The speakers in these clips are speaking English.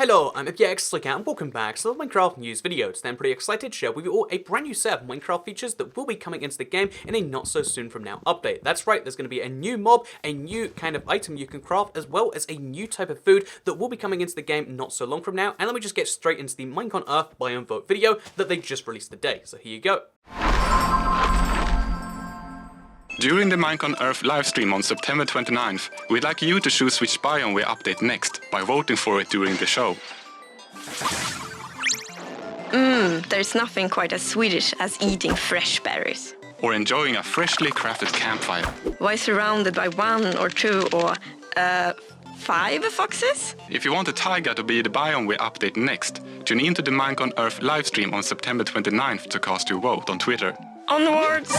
Hello, I'm Elgato and welcome back to the Minecraft news video. Today I'm pretty excited to share with you all a brand new set of Minecraft features that will be coming into the game in a not so soon from now update. That's right, there's going to be a new mob, a new kind of item you can craft, as well as a new type of food that will be coming into the game not so long from now. And let me just get straight into the Minecon Earth Biome vote video that they just released today. So here you go. During the MineCon Earth livestream on September 29th, we'd like you to choose which biome we update next by voting for it during the show. There's nothing quite as Swedish as eating fresh berries. Or enjoying a freshly crafted campfire. Why surrounded by 1 or 2 or 5 foxes? If you want the Taiga to be the biome we update next, tune in to the MineCon Earth livestream on September 29th to cast your vote on Twitter. Onwards!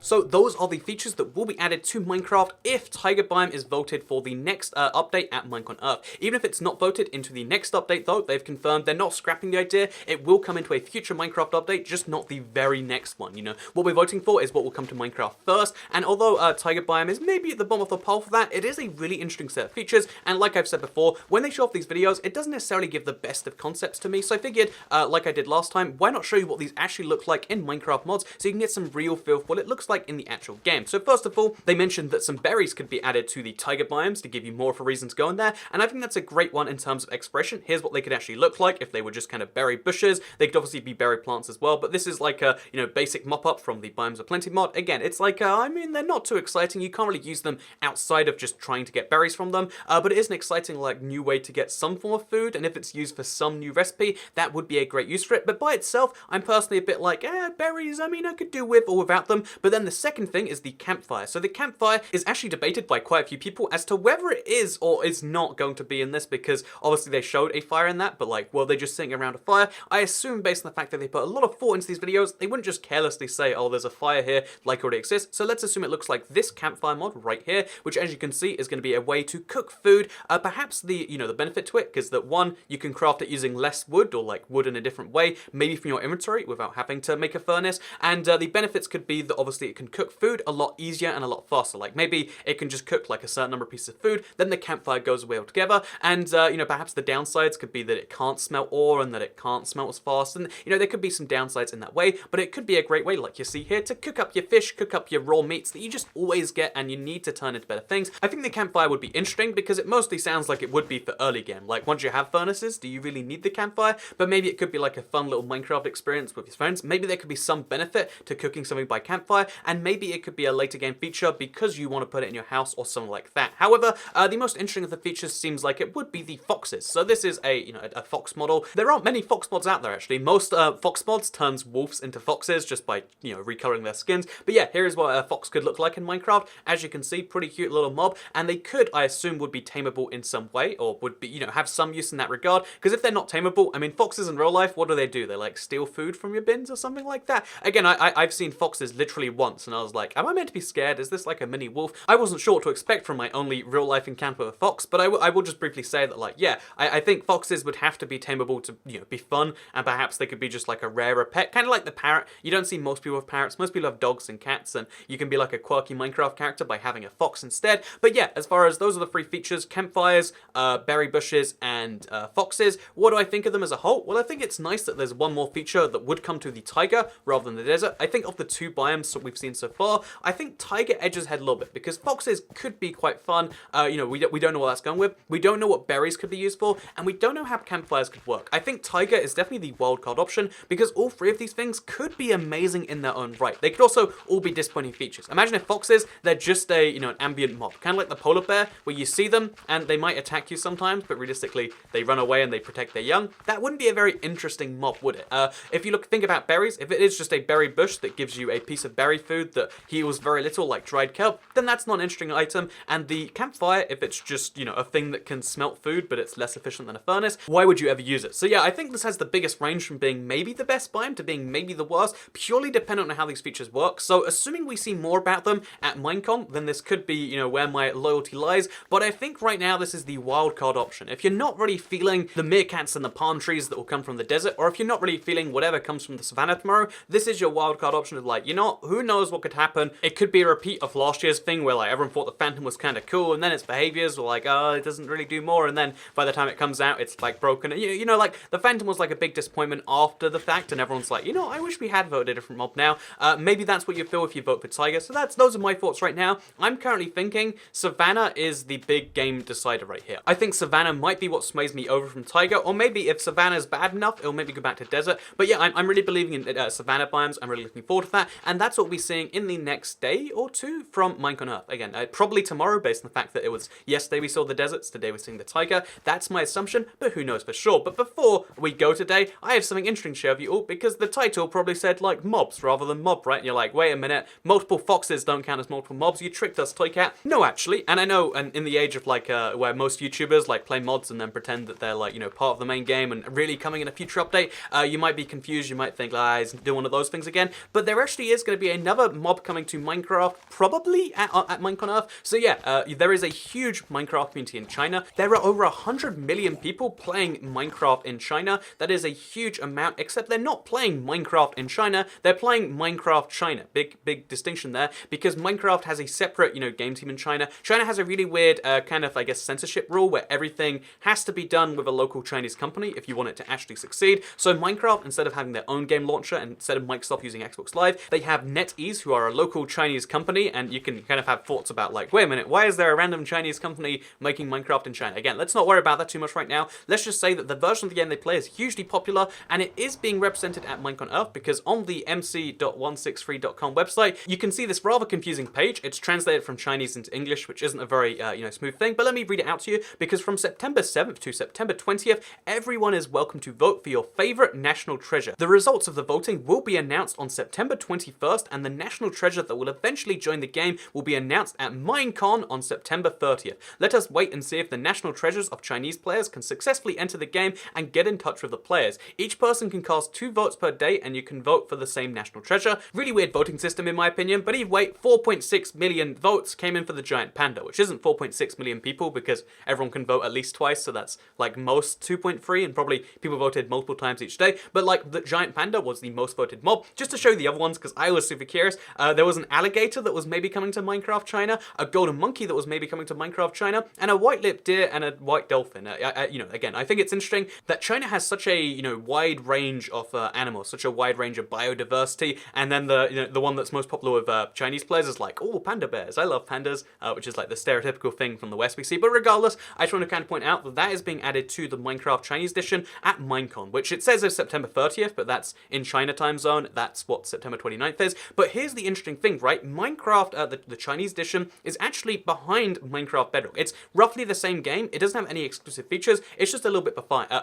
So those are the features that will be added to Minecraft if Taiga Biome is voted for the next update at MineCon Earth. Even if it's not voted into the next update though, they've confirmed they're not scrapping the idea. It will come into a future Minecraft update, just not the very next one, you know. What we're voting for is what will come to Minecraft first, and although Taiga Biome is maybe at the bottom of the pile for that, it is a really interesting set of features, and like I've said before, when they show off these videos, it doesn't necessarily give the best of concepts to me, so I figured, like I did last time, why not show you what these actually look like in Minecraft mods, so you can get some real feel for what it looks like in the actual game. So first of all, they mentioned that some berries could be added to the Taiga biomes to give you more of a reason to go in there, and I think that's a great one in terms of expression. Here's what they could actually look like if they were just kind of berry bushes. They could obviously be berry plants as well, but this is like a, you know, basic mop-up from the Biomes of Plenty mod. Again, it's like, I mean, they're not too exciting. You can't really use them outside of just trying to get berries from them, but it is an exciting, like, new way to get some form of food, and if it's used for some new recipe, that would be a great use for it. But by itself, I'm personally a bit like, berries, I mean, I could do with or without them. But then the second thing is the campfire. So the campfire is actually debated by quite a few people as to whether it is or is not going to be in this, because obviously they showed a fire in that, but like, well, they're just sitting around a fire. I assume based on the fact that they put a lot of thought into these videos, they wouldn't just carelessly say, oh, there's a fire here like it already exists. So let's assume it looks like this campfire mod right here, which as you can see is going to be a way to cook food. Perhaps the, you know, the benefit to it is that one, you can craft it using less wood or like wood in a different way, maybe from your inventory without having to make a furnace. And the benefits could be that obviously it can cook food a lot easier and a lot faster. Like maybe it can just cook like a certain number of pieces of food, then the campfire goes away altogether. And you know, perhaps the downsides could be that it can't smelt ore and that it can't smelt as fast. And you know, there could be some downsides in that way, but it could be a great way, like you see here, to cook up your fish, cook up your raw meats that you just always get and you need to turn into better things. I think the campfire would be interesting because it mostly sounds like it would be for early game. Like once you have furnaces, do you really need the campfire? But maybe it could be like a fun little Minecraft experience with your friends. Maybe there could be some benefit to cooking something by campfire, and maybe it could be a later game feature because you want to put it in your house or something like that. However, the most interesting of the features seems like it would be the foxes. So this is a, you know, a fox model. There aren't many fox mods out there actually. Most fox mods turns wolves into foxes just by, you know, recoloring their skins. But yeah, here is what a fox could look like in Minecraft. As you can see, pretty cute little mob, and they could, I assume, would be tameable in some way, or would be, you know, have some use in that regard. Because if they're not tameable, I mean, foxes in real life, what do? They like steal food from your bins or something like that. Again, I've seen foxes literally once, and I was like, am I meant to be scared? Is this like a mini wolf? I wasn't sure what to expect from my only real life encounter with a fox, but I will just briefly say that, like, yeah, I think foxes would have to be tameable to, you know, be fun, and perhaps they could be just like a rarer pet, kind of like the parrot. You don't see most people with parrots. Most people have dogs and cats, and you can be like a quirky Minecraft character by having a fox instead. But yeah, as far as those are the three features: campfires, berry bushes, and foxes. What do I think of them as a whole? Well, I think it's nice that there's one more feature that would come to the Taiga rather than the desert. I think of the two biomes that we've seen so far, I think Taiga edges ahead a little bit, because foxes could be quite fun. You know, we don't know what that's going with. We don't know what berries could be used for, and we don't know how campfires could work. I think Taiga is definitely the wildcard option, because all three of these things could be amazing in their own right. They could also all be disappointing features. Imagine if foxes, they're just a, you know, an ambient mob, kind of like the polar bear, where you see them and they might attack you sometimes, but realistically they run away and they protect their young. That wouldn't be a very interesting mob, would it? If you think about berries, if it is just a berry bush that gives you a piece of berry food that heals very little, like dried kelp, then that's not an interesting item. And the campfire, if it's just, you know, a thing that can smelt food but it's less efficient than a furnace, why would you ever use it? So yeah, I think this has the biggest range from being maybe the best biome to being maybe the worst, purely dependent on how these features work. So assuming we see more about them at Minecon, then this could be, you know, where my loyalty lies. But I think right now this is the wildcard option. If you're not really feeling the meerkats and the palm trees that will come from the desert, or if you're not really feeling whatever comes from the savannah tomorrow, this is your wildcard option of like, you know, who knows knows what could happen. It could be a repeat of last year's thing where like everyone thought the Phantom was kind of cool, and then its behaviors were like, oh, it doesn't really do more, and then by the time it comes out, it's like broken. You know, like the Phantom was like a big disappointment after the fact, and everyone's like, you know, I wish we had voted a different mob now. Maybe that's what you feel if you vote for Taiga. So those are my thoughts right now. I'm currently thinking Savannah is the big game decider right here. I think Savannah might be what sways me over from Taiga, or maybe if Savannah's bad enough, it'll maybe go back to Desert. But yeah, I'm really believing in Savannah biomes. I'm really looking forward to that, and that's what we'll be seeing in the next day or two from Minecon Earth. Again, probably tomorrow, based on the fact that it was yesterday we saw the deserts, today we're seeing the Taiga. That's my assumption, but who knows for sure. But before we go today, I have something interesting to share with you all, because the title probably said like mobs rather than mob, right? And you're like, wait a minute, multiple foxes don't count as multiple mobs. You tricked us, Toycat. No, actually, and I know, and in the age of like where most YouTubers like play mods and then pretend that they're like, you know, part of the main game and really coming in a future update, you might be confused. You might think, he's doing one of those things again. But there actually is going to be another mob coming to Minecraft, probably at Minecon Earth. So yeah, there is a huge Minecraft community in China. There are over 100 million people playing Minecraft in China. That is a huge amount, except they're not playing Minecraft in China. They're playing Minecraft China. Big distinction there, because Minecraft has a separate, you know, game team in China. China has a really weird kind of, I guess, censorship rule where everything has to be done with a local Chinese company if you want it to actually succeed. So Minecraft, instead of having their own game launcher and instead of Microsoft using Xbox Live, they have NetEase, who are a local Chinese company, and you can kind of have thoughts about like, wait a minute, why is there a random Chinese company making Minecraft in China? Again, let's not worry about that too much right now. Let's just say that the version of the game they play is hugely popular, and it is being represented at Minecon Earth, because on the mc.163.com website, you can see this rather confusing page. It's translated from Chinese into English, which isn't a very, you know, smooth thing, but let me read it out to you, because from September 7th to September 20th, everyone is welcome to vote for your favorite national treasure. The results of the voting will be announced on September 21st, and the national treasure that will eventually join the game will be announced at Minecon on September 30th. Let us wait and see if the national treasures of Chinese players can successfully enter the game and get in touch with the players. Each person can cast 2 votes per day, and you can vote for the same national treasure. Really weird voting system in my opinion, but either way, 4.6 million votes came in for the giant panda, which isn't 4.6 million people, because everyone can vote at least twice, so that's like most 2.3, and probably people voted multiple times each day. But like, the giant panda was the most voted mob. Just to show you the other ones, because I was super curious, there was an alligator that was maybe coming to Minecraft China, a golden monkey that was maybe coming to Minecraft China, and a white-lipped deer and a white dolphin. You know, again, I think it's interesting that China has such a, you know, wide range of animals, such a wide range of biodiversity, and then the, you know, the one that's most popular with Chinese players is like, oh, panda bears. I love pandas, which is like the stereotypical thing from the West we see. But regardless, I just want to kind of point out that that is being added to the Minecraft Chinese edition at Minecon, which it says is September 30th, but that's in China time zone. That's what September 29th is. But here's the interesting thing, right? Minecraft, the Chinese edition, is actually behind Minecraft Bedrock. It's roughly the same game. It doesn't have any exclusive features. It's just a little bit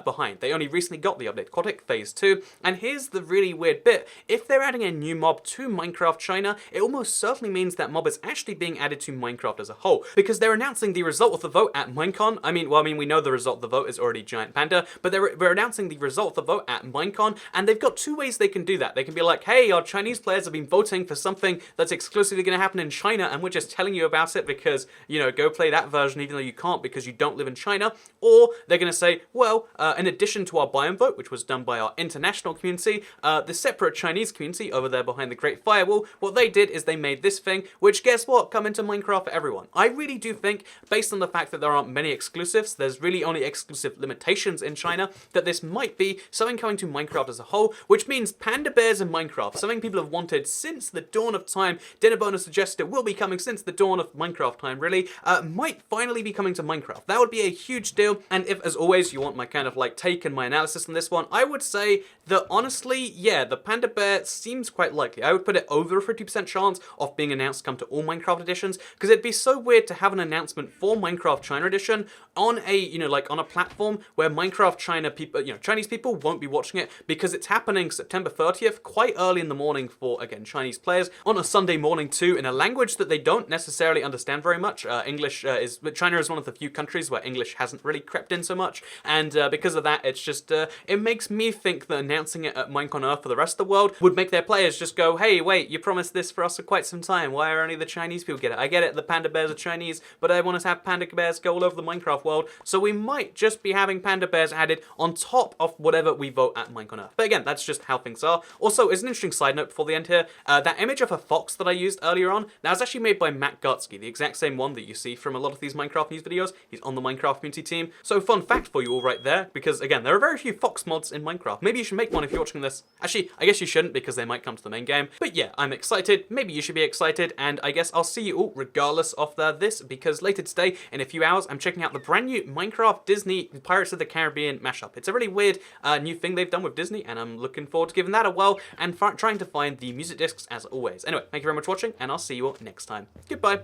behind. They only recently got the update, Aquatic Phase 2. And here's the really weird bit. If they're adding a new mob to Minecraft China, it almost certainly means that mob is actually being added to Minecraft as a whole, because they're announcing the result of the vote at Minecon. I mean, we know the result of the vote is already Giant Panda, but we're announcing the result of the vote at Minecon, and they've got 2 ways they can do that. They can be like, hey, our Chinese players have been voting for something that's exclusively going to happen in China, and we're just telling you about it because, you know, go play that version even though you can't because you don't live in China. Or they're going to say, well, in addition to our Biome vote, which was done by our international community, the separate Chinese community over there behind the Great Firewall, what they did is they made this thing, which, guess what, come into Minecraft for everyone. I really do think, based on the fact that there aren't many exclusives, there's really only exclusive limitations in China, that this might be something coming to Minecraft as a whole, which means panda bears in Minecraft, something people have wanted since the dawn of time. Dinner Bonus suggested it will be coming since the dawn of Minecraft time, really, might finally be coming to Minecraft. That would be a huge deal, and if, as always, you want my kind of like take and my analysis on this one, I would say that honestly, yeah, the panda bear seems quite likely. I would put it over a 50% chance of being announced to come to all Minecraft editions, because it'd be so weird to have an announcement for Minecraft China edition on a, you know, like on a platform where Minecraft China people, you know, Chinese people won't be watching it, because it's happening September 30th, quite early in the morning for, again, Chinese players, on a Sunday morning too, in a language that they don't necessarily understand very much. China is one of the few countries where English hasn't really crept in so much, and because of that, it's just, it makes me think that announcing it at Minecon Earth for the rest of the world would make their players just go, hey, wait, you promised this for us for quite some time, why are only the Chinese people get it? I get it, the panda bears are Chinese, but I want to have panda bears go all over the Minecraft world, so we might just be having panda bears added on top of whatever we vote at Minecon Earth. But again, that's just how things are. Also, as an interesting side note before the end here, That image of a fox that I used earlier on, that was actually made by Matt Gutsky, the exact same one that you see from a lot of these Minecraft news videos. He's on the Minecraft community team. So fun fact for you all right there, because again, there are very few fox mods in Minecraft. Maybe you should make one if you're watching this. Actually, I guess you shouldn't because they might come to the main game. But yeah, I'm excited. Maybe you should be excited, and I guess I'll see you all regardless of this, because later today, in a few hours, I'm checking out the brand new Minecraft Disney Pirates of the Caribbean mashup. It's a really weird new thing they've done with Disney, and I'm looking forward to giving that a whirl and trying to find the music discs as always. Anyway, thank you very much for watching, and I'll see you all next time. Goodbye.